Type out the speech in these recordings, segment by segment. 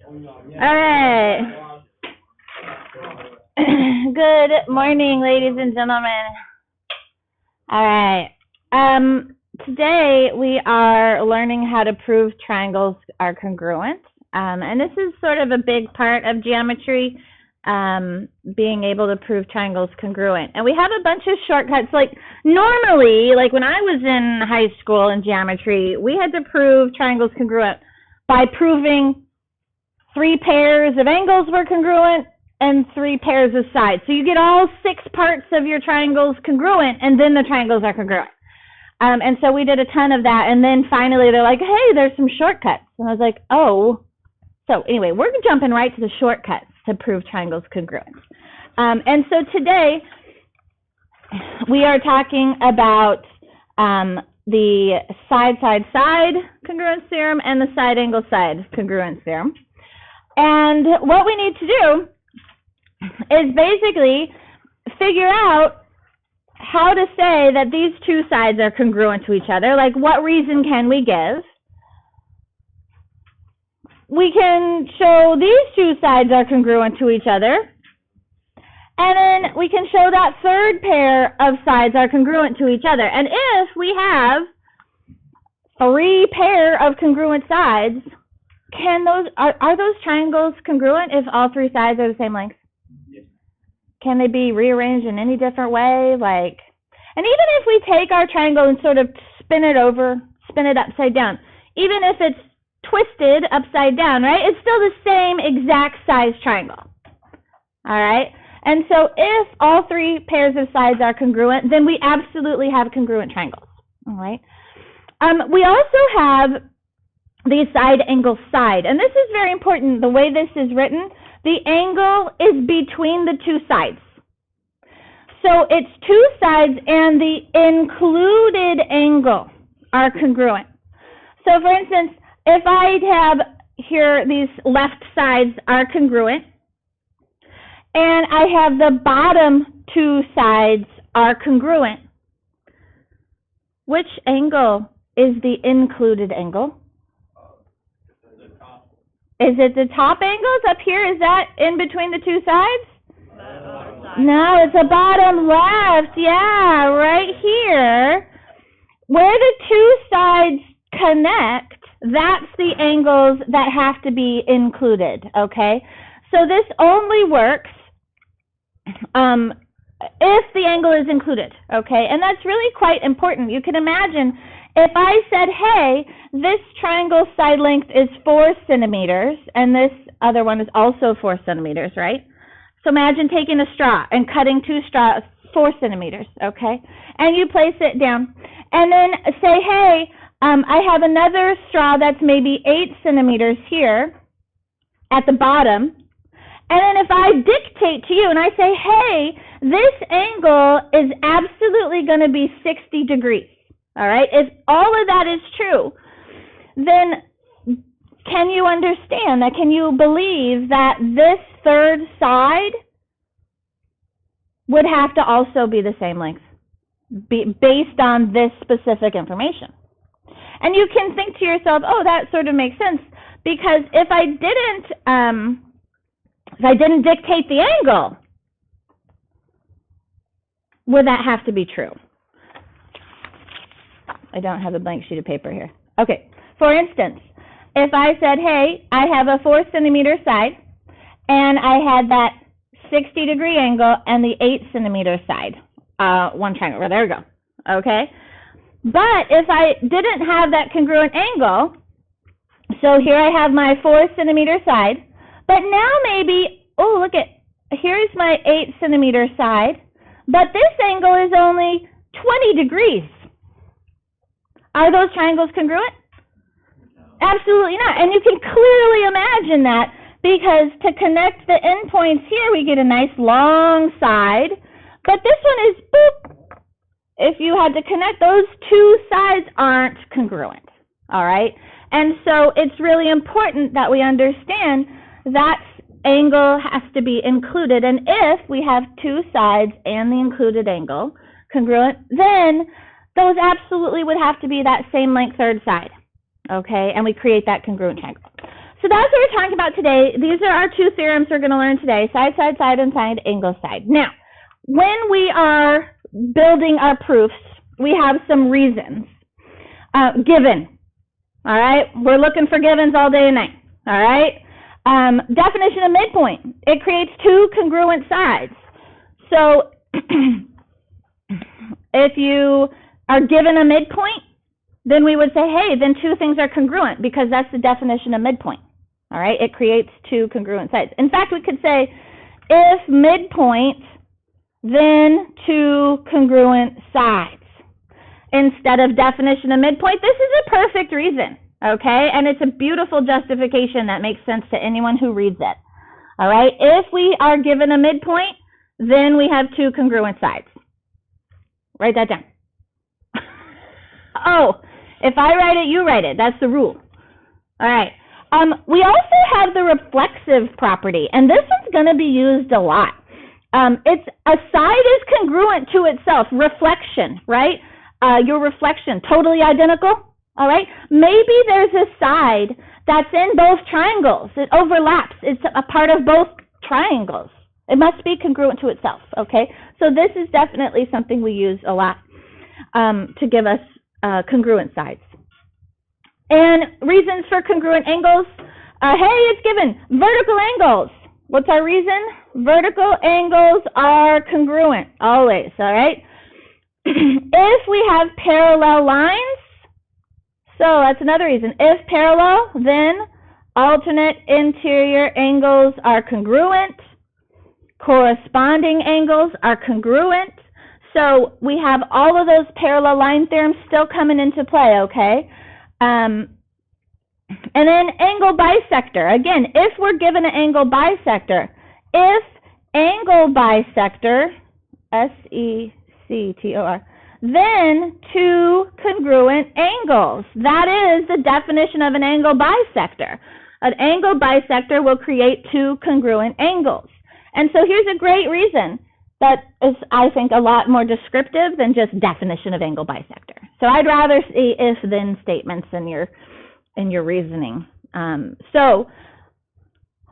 All right. Good morning, ladies and gentlemen. All right. Today we are learning how to prove triangles are congruent. And this is sort of a big part of geometry, being able to prove triangles congruent. And we have a bunch of shortcuts. Like normally, like when I was in high school in geometry, we had to prove triangles congruent by proving 3 pairs of angles were congruent and 3 pairs of sides. So you get all 6 parts of your triangles congruent, and then the triangles are congruent. And so we did a ton of that, and then finally they're like, hey, there's some shortcuts. And I was like, oh. So anyway, we're jumping right to the shortcuts to prove triangles congruent. And so today we are talking about the side-side-side congruence theorem and the side-angle-side congruence theorem. And what we need to do is basically figure out how to say that these two sides are congruent to each other. Like, what reason can we give? We can show these two sides are congruent to each other. And then we can show that third pair of sides are congruent to each other. And if we have 3 pair of congruent sides, are those triangles congruent if all 3 sides are the same length? Yes. Can they be rearranged in any different way? And even if we take our triangle and sort of spin it upside down, even if it's twisted upside down, right? It's still the same exact size triangle. All right? And so if all 3 pairs of sides are congruent, then we absolutely have congruent triangles. All right? We also have the side angle side. And this is very important. The way this is written, the angle is between the 2 sides. So it's 2 sides and the included angle are congruent. So for instance, if I have here these left sides are congruent, and I have the bottom 2 sides are congruent, which angle is the included angle? Is it the top angles up here? Is that in between the 2 sides? No, it's the bottom left. Yeah, right here. Where the 2 sides connect, that's the angles that have to be included, okay? So this only works if the angle is included, okay? And that's really quite important. You can imagine if I said, hey, this triangle side length is 4 centimeters, and this other one is also 4 centimeters, right? So imagine taking a straw and cutting 2 straws, 4 centimeters, okay? And you place it down. And then say, hey, I have another straw that's maybe 8 centimeters here at the bottom. And then if I dictate to you and I say, hey, this angle is absolutely going to be 60 degrees. All right, if all of that is true, then can you understand that? Can you believe that this third side would have to also be the same length based on this specific information? And you can think to yourself, oh, that sort of makes sense, because if I didn't dictate the angle, would that have to be true? I don't have a blank sheet of paper here. Okay, for instance, if I said, hey, I have a 4 centimeter side, and I had that 60 degree angle and the 8 centimeter side, one triangle, well, there we go, okay? But if I didn't have that congruent angle, so here I have my 4 centimeter side, but now maybe, oh, look at, here's my 8 centimeter side, but this angle is only 20 degrees. Are those triangles congruent? No. Absolutely not. And you can clearly imagine that, because to connect the endpoints here, we get a nice long side, but this one is, boop. If you had to connect, those 2 sides aren't congruent, all right? And so it's really important that we understand that angle has to be included, and if we have 2 sides and the included angle congruent, then those absolutely would have to be that same length third side, okay? And we create that congruent triangle. So that's what we're talking about today. These are our two theorems we're going to learn today, side, side, side, and side angle side. Now, when we are building our proofs, we have some reasons. Given, all right? We're looking for givens all day and night, all right? Definition of midpoint. It creates two congruent sides. So if you are given a midpoint, then we would say, hey, then two things are congruent because that's the definition of midpoint, all right? It creates two congruent sides. In fact, we could say if midpoint, then two congruent sides. Instead of definition of midpoint, this is a perfect reason, okay? And it's a beautiful justification that makes sense to anyone who reads it, all right? If we are given a midpoint, then we have two congruent sides. Write that down. Oh, if I write it, you write it. That's the rule. All right. We also have the reflexive property, and this one's going to be used a lot. It's a side is congruent to itself. Reflection, right? Your reflection, totally identical, all right? Maybe there's a side that's in both triangles. It overlaps. It's a part of both triangles. It must be congruent to itself, okay? So this is definitely something we use a lot to give us congruent sides. And reasons for congruent angles. Hey, it's given. Vertical angles. What's our reason? Vertical angles are congruent, always, all right? If we have parallel lines, so that's another reason. If parallel, then alternate interior angles are congruent. Corresponding angles are congruent. So we have all of those parallel line theorems still coming into play, okay? And then angle bisector. Again, if we're given an angle bisector, if angle bisector, S-E-C-T-O-R, then two congruent angles. That is the definition of an angle bisector. An angle bisector will create two congruent angles. And so here's a great reason that is, I think, a lot more descriptive than just definition of angle bisector. So I'd rather see if-then statements in your reasoning. So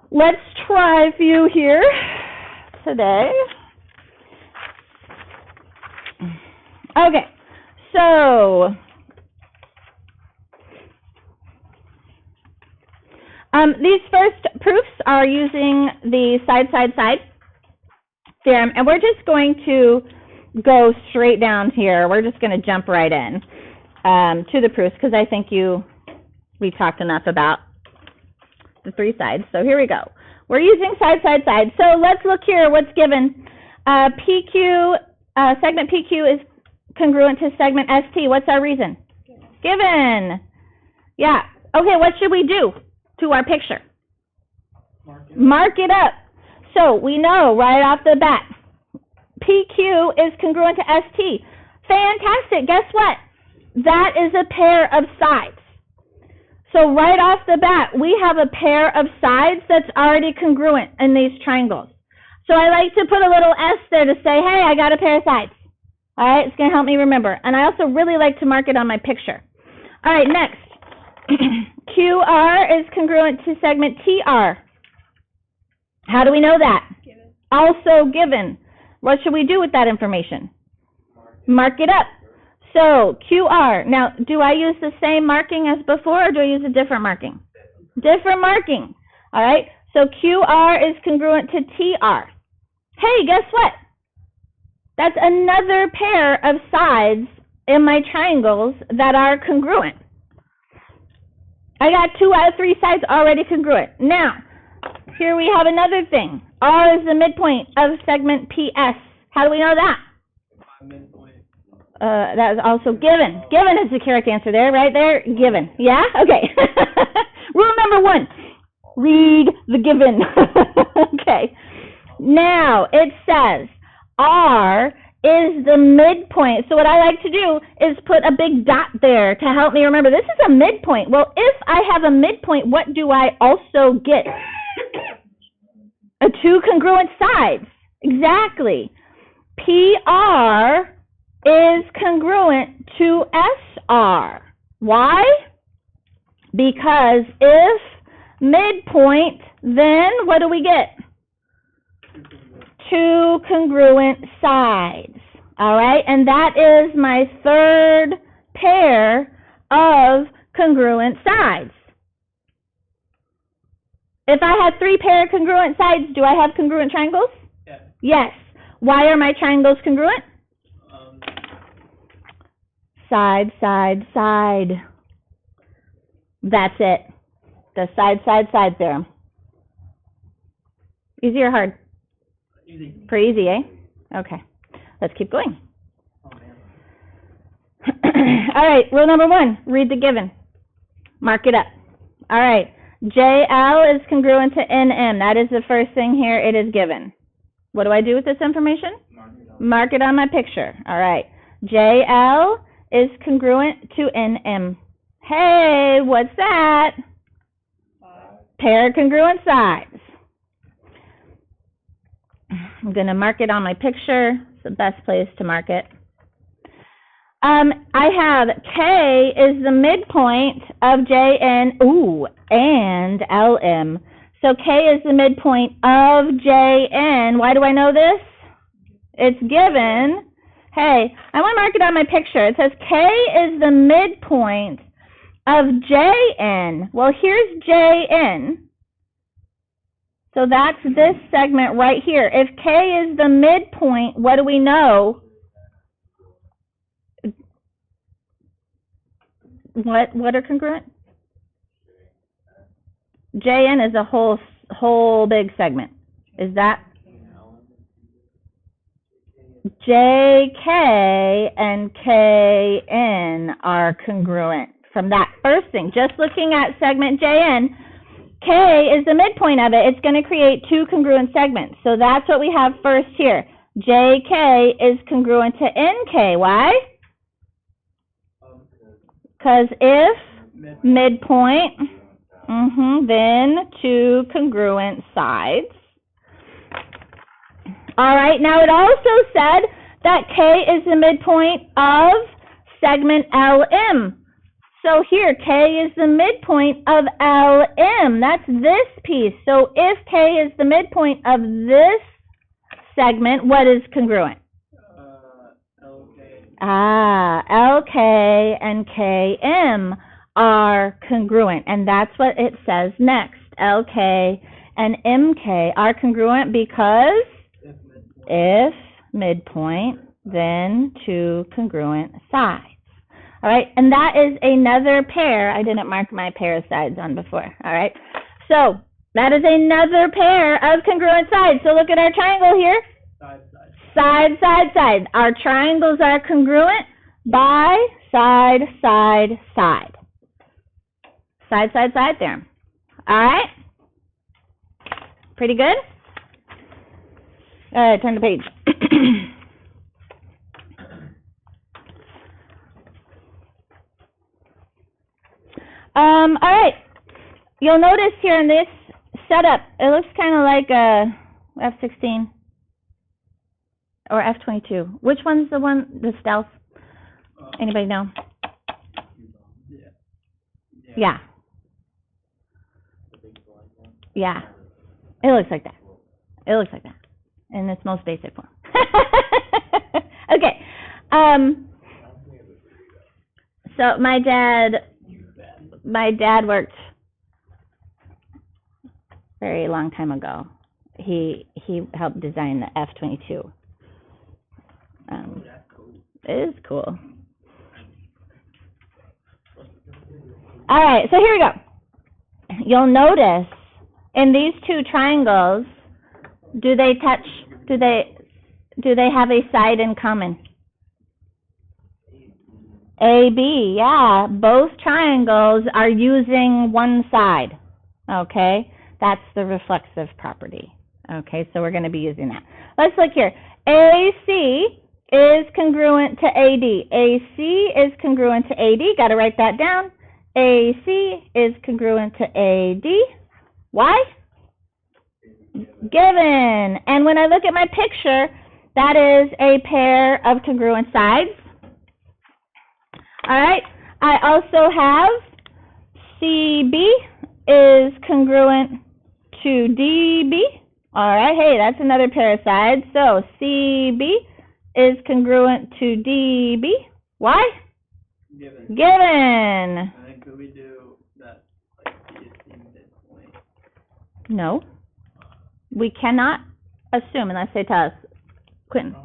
let's try a few here today. Okay, so these first proofs are using the side, side, side theorem, and we're just going to go straight down here. We're just going to jump right in to the proofs because I think we talked enough about the three sides. So here we go. We're using side, side, side. So let's look here. What's given? PQ, segment PQ is congruent to segment ST. What's our reason? Given. Yeah. Okay, what should we do to our picture? Mark it up. So we know right off the bat, PQ is congruent to ST. Fantastic. Guess what? That is a pair of sides. So right off the bat, we have a pair of sides that's already congruent in these triangles. So I like to put a little S there to say, hey, I got a pair of sides. All right, it's going to help me remember. And I also really like to mark it on my picture. All right, next. QR is congruent to segment TR. How do we know that? Given. Also given. What should we do with that information? Mark it up. So QR. Now, do I use the same marking as before, or do I use a different marking? Different marking. All right. So QR is congruent to TR. Hey, guess what? That's another pair of sides in my triangles that are congruent. I got 2 out of 3 sides already congruent. Now, here we have another thing. R is the midpoint of segment PS. How do we know that? That is also given. Given is the correct answer there, right there. Given. Yeah? Okay. Rule number 1. Read the given. Okay. Now, it says R is the midpoint. So what I like to do is put a big dot there to help me remember. This is a midpoint. Well, if I have a midpoint, what do I also get? 2 congruent sides. Exactly. PR is congruent to SR. Why? Because if midpoint, then what do we get? Two congruent sides. All right, and that is my third pair of congruent sides. If I had 3 pair of congruent sides, do I have congruent triangles? Yes. Yes. Why are my triangles congruent? Side, side, side. That's it. The side, side, side theorem. Easy or hard? Easy. Pretty easy, eh? Okay. Let's keep going. Oh, man. All right, rule number 1, read the given. Mark it up. All right, JL is congruent to NM. That is the first thing here. It is given. What do I do with this information? Mark it on my picture. All right, JL is congruent to NM. Hey, what's that? Pair of congruent sides. I'm going to mark it on my picture. It's the best place to mark it. I have K is the midpoint of JN, and LM. So K is the midpoint of JN. Why do I know this? It's given. Hey, I want to mark it on my picture. It says K is the midpoint of JN. Well, here's JN. So that's this segment right here. If K is the midpoint, what do we know? What are congruent? JN is a whole big segment. Is that? JK and KN are congruent. From that first thing, just looking at segment JN, K is the midpoint of it. It's going to create 2 congruent segments. So that's what we have first here. JK is congruent to NK. Why? Because if midpoint, then 2 congruent sides. All right, now it also said that K is the midpoint of segment LM. So here, K is the midpoint of LM. That's this piece. So if K is the midpoint of this segment, what is congruent? LK. LK and KM are congruent. And that's what it says next. LK and MK are congruent because if midpoint, then 2 congruent sides. All right, and that is another pair. I didn't mark my pair of sides on before. All right, so that is another pair of congruent sides. So look at our triangle here. Side, side. Side, side, side. Our triangles are congruent by side, side, side. Side, side, side theorem. All right, pretty good? All right, turn the page. All right, you'll notice here in this setup, it looks kind of like a F-16 or F-22. Which one's the one, the stealth? Anybody know? Yeah. Yeah. It looks like that. It looks like that in its most basic form. Okay. So my dad worked a very long time ago. He helped design the F-22. It is cool. All right, so here we go. You'll notice in these 2 triangles, do they touch? Do they have a side in common? AB, yeah. Both triangles are using one side. Okay, that's the reflexive property. Okay, so we're going to be using that. Let's look here. AC is congruent to AD. AC is congruent to AD. Got to write that down. AC is congruent to AD. Why? Given. And when I look at my picture, that is a pair of congruent sides. All right. I also have CB is congruent to DB. All right, hey, that's another pair of sides. So CB is congruent to DB. Why? Given. Given. And then could we do that, like, B is the midpoint? No. We cannot assume unless they tell us. Quentin.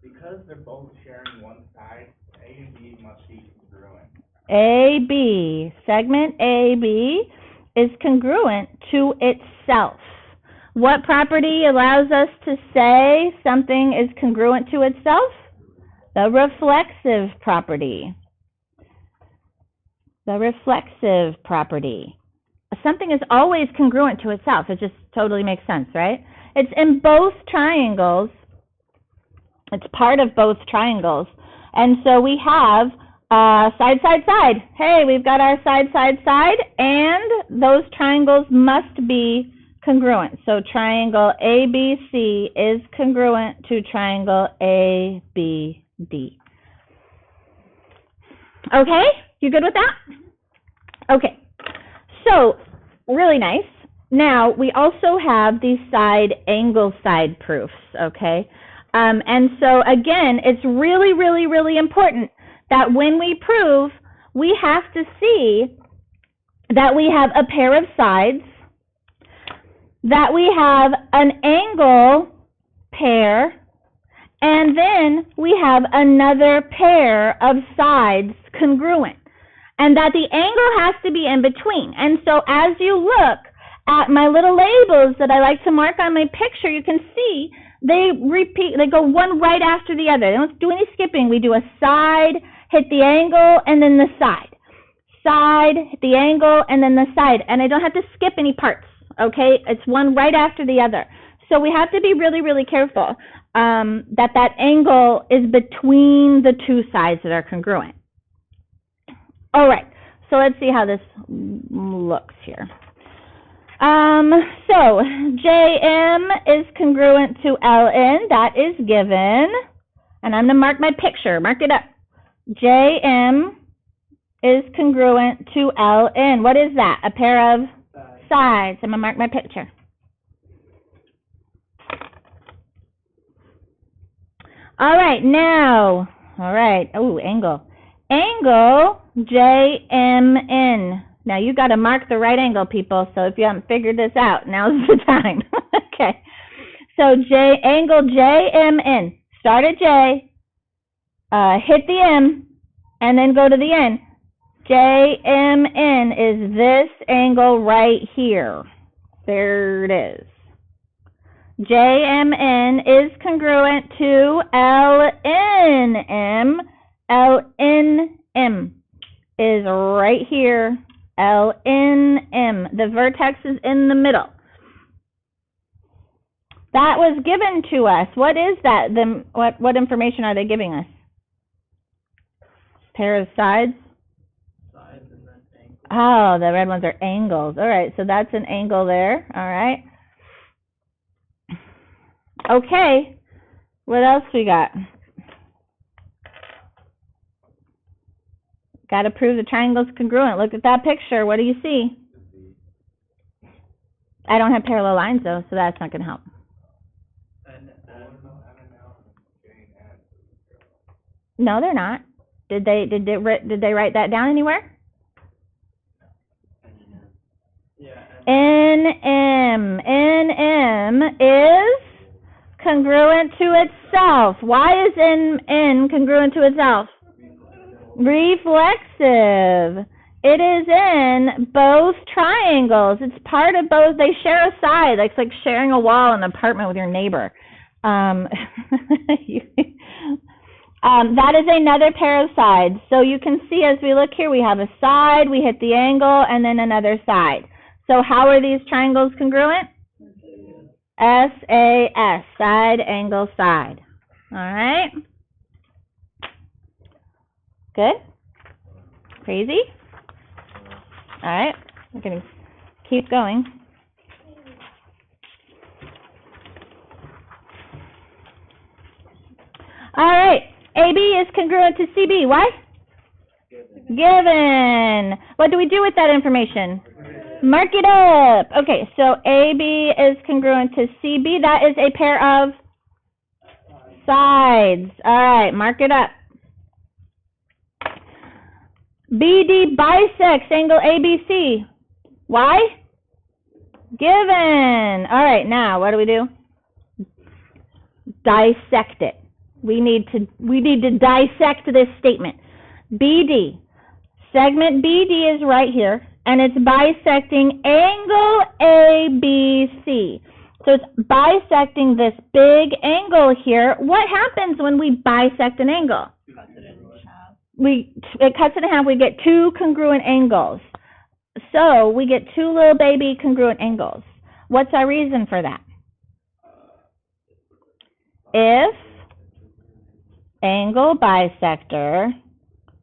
Because they're both sharing one side, A and B must be congruent. AB, segment AB is congruent to itself. What property allows us to say something is congruent to itself? The reflexive property. The reflexive property. Something is always congruent to itself. It just totally makes sense, right? It's in both triangles. It's part of both triangles. And so we have side, side, side. Hey, we've got our side, side, side, and those triangles must be congruent. So triangle ABC is congruent to triangle ABD. Okay? You good with that? Okay. So, really nice. Now, we also have these side angle side proofs, okay? And so, again, it's really, really, really important that when we prove, we have to see that we have a pair of sides, that we have an angle pair, and then we have another pair of sides congruent, and that the angle has to be in between. And so as you look at my little labels that I like to mark on my picture, you can see they repeat, they go one right after the other. They don't do any skipping. We do a side, hit the angle, and then the side. Side, hit the angle, and then the side. And I don't have to skip any parts, okay? It's one right after the other. So we have to be really, really careful that that angle is between the two sides that are congruent. All right, so let's see how this looks here. So JM is congruent to LN. That is given. And I'm going to mark my picture. Mark it up. JM is congruent to LN. What is that? A pair of sides. I'm going to mark my picture. All right, now. All right. Oh, angle. Angle JMN. Now, you got to mark the right angle, people, so if you haven't figured this out, now's the time. Okay. So, angle JMN. Start at J, hit the M, and then go to the N. JMN is this angle right here. There it is. JMN is congruent to LNM. LNM is right here. LNM. The vertex is in the middle. That was given to us. What is that? What information are they giving us? Pair of sides? Sides and then angles. Oh, the red ones are angles. All right, so that's an angle there. All right. Okay. What else we got? Got to prove the triangle's congruent. Look at that picture. What do you see? I don't have parallel lines, though, so that's not going to help. No, they're not. Did they write that down anywhere? Yeah. NM is congruent to itself. Why is N congruent to itself? Reflexive. It is in both triangles. It's part of both. They share a side. It's like sharing a wall in an apartment with your neighbor. That is another pair of sides. So you can see as we look here, we have a side, we hit the angle, and then another side. So how are these triangles congruent? SAS, side, angle, side. All right. Good? Crazy? All right. We're going to keep going. All right. AB is congruent to CB. Why? Given. What do we do with that information? Mark it up. Okay, so AB is congruent to CB. That is a pair of sides. All right, mark it up. BD bisects angle ABC. Why? Given. All right, now what do? Dissect it. We need to dissect this statement. BD. Segment BD is right here, and it's bisecting angle ABC. So it's bisecting this big angle here. What happens when we bisect an angle? It cuts it in half. We get two congruent angles. So we get two little baby congruent angles. What's our reason for that? If angle bisector,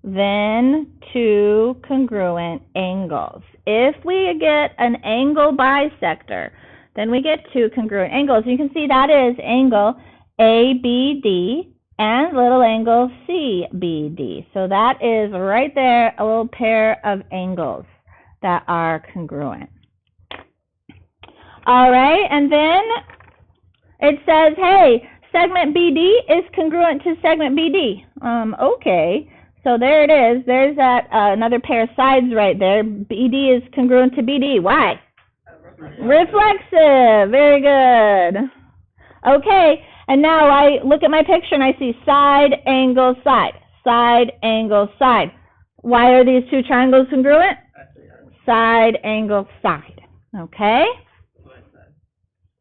then two congruent angles. If we get an angle bisector, then we get two congruent angles. You can see that is angle ABD and little angle CBD. So that is right there, a little pair of angles that are congruent. All right, and then it says, hey, segment BD is congruent to segment BD. Okay, so there it is. There's that another pair of sides right there. BD is congruent to BD. Why? Reflexive. Very good. Okay, and now I look at my picture and I see side, angle, side. Side, angle, side. Why are these two triangles congruent? Side, angle, side. Okay?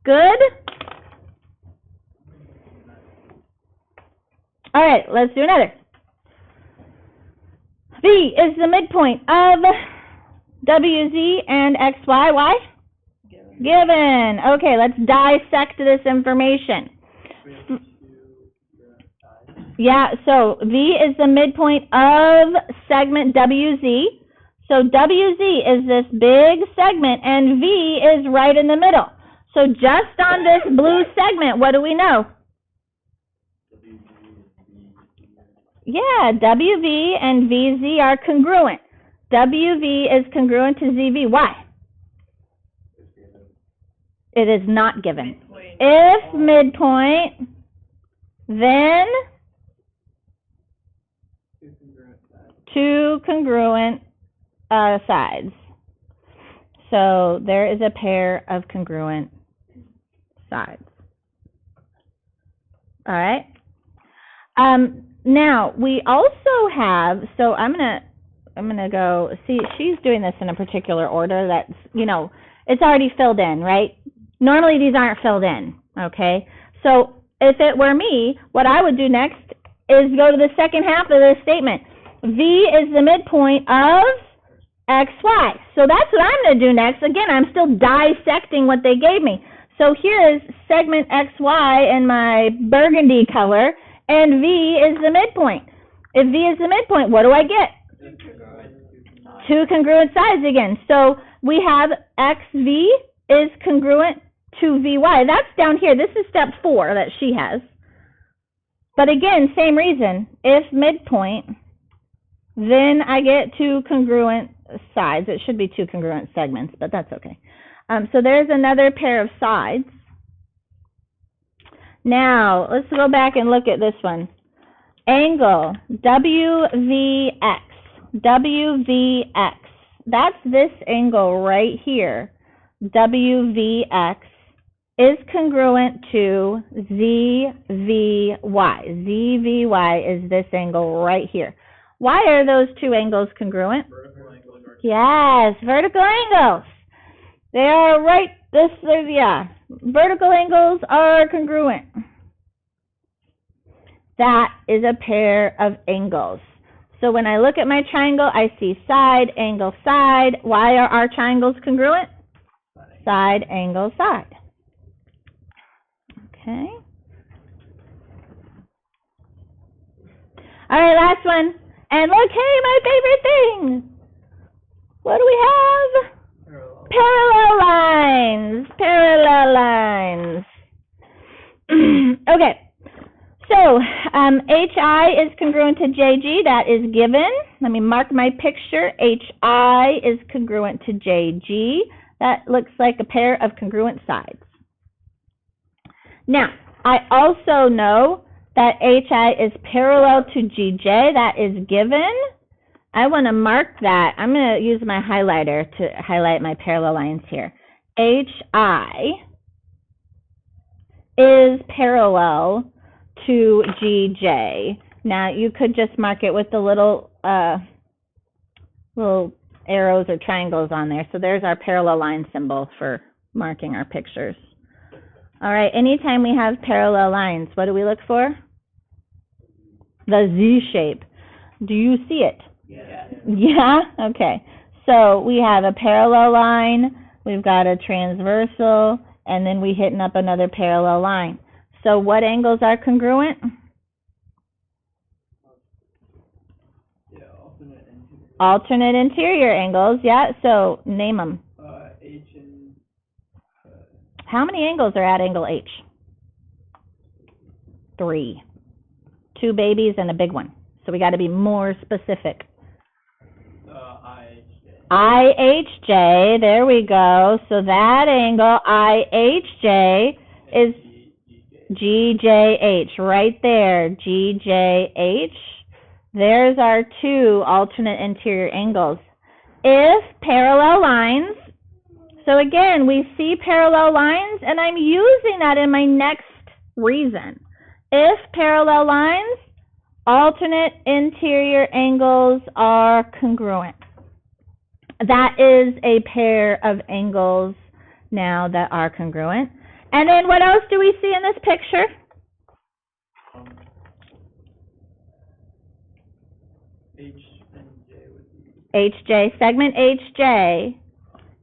Good? All right, let's do another. V is the midpoint of WZ and XY. Why? Given. Okay, let's dissect this information. Yeah, so V is the midpoint of segment WZ. So WZ is this big segment, and V is right in the middle. So just on this blue segment, what do we know? Yeah, WV and VZ are congruent. WV is congruent to ZV. Why? It is not given. If midpoint, then two congruent sides. So there is a pair of congruent sides. All right. Now we also have. So I'm gonna go see. She's doing this in a particular order. That's it's already filled in, right? Normally these aren't filled in. Okay. So if it were me, what I would do next is go to the second half of this statement. V is the midpoint of XY. So that's what I'm going to do next. Again, I'm still dissecting what they gave me. So here's segment XY in my burgundy color, and V is the midpoint. If V is the midpoint, what do I get? Two congruent sides again. So we have XV is congruent to VY. That's down here. This is step 4 that she has. But again, same reason. If midpoint, then I get two congruent sides. It should be two congruent segments, but that's okay. So there's another pair of sides. Now, let's go back and look at this one. Angle WVX. WVX. That's this angle right here. WVX is congruent to ZVY. ZVY is this angle right here. Why are those two angles congruent? Yes, vertical angles. They are right, vertical angles are congruent. That is a pair of angles. So when I look at my triangle, I see side, angle, side. Why are our triangles congruent? Side, angle, side. Okay. All right, last one. And look, hey, my favorite thing. What do we have? Parallel lines. Parallel lines. Okay. So, HI is congruent to JG. That is given. Let me mark my picture. HI is congruent to JG. That looks like a pair of congruent sides. Now, I also know that HI is parallel to GJ. That is given. I want to mark that. I'm going to use my highlighter to highlight my parallel lines here. HI is parallel to GJ. Now, you could just mark it with the little arrows or triangles on there. So there's our parallel line symbol for marking our pictures. All right, anytime we have parallel lines, what do we look for? The Z shape. Do you see it? Yeah. Yeah? Okay. So we have a parallel line, we've got a transversal, and then we hitting up another parallel line. So what angles are congruent? Yeah, alternate interior. Alternate interior angles, yeah. So name them. H and... How many angles are at angle H? 3. 2 babies and a big one. So we got to be more specific. IHJ. IHJ, there we go. So that angle, IHJ, is GJH, right there, GJH. There's our 2 alternate interior angles. If parallel lines, so again, we see parallel lines, and I'm using that in my next reason. If parallel lines, alternate interior angles are congruent. That is a pair of angles now that are congruent. And then what else do we see in this picture? H and J would be... HJ. Segment HJ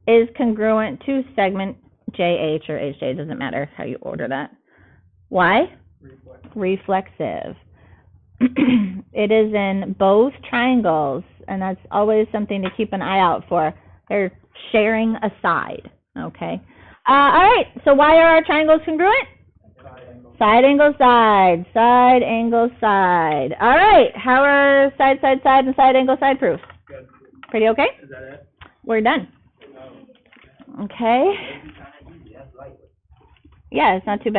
is congruent to segment JH or HJ. Doesn't matter how you order that. Why? Reflexive. It is in both triangles, and that's always something to keep an eye out for. They're sharing a side, okay? All right, so why are our triangles congruent? Side angle, side. Side angle, side. All right, how are side, side, side, and side angle, side proofs? Good. Pretty okay? Is that it? We're done. Okay. Yeah, it's not too bad.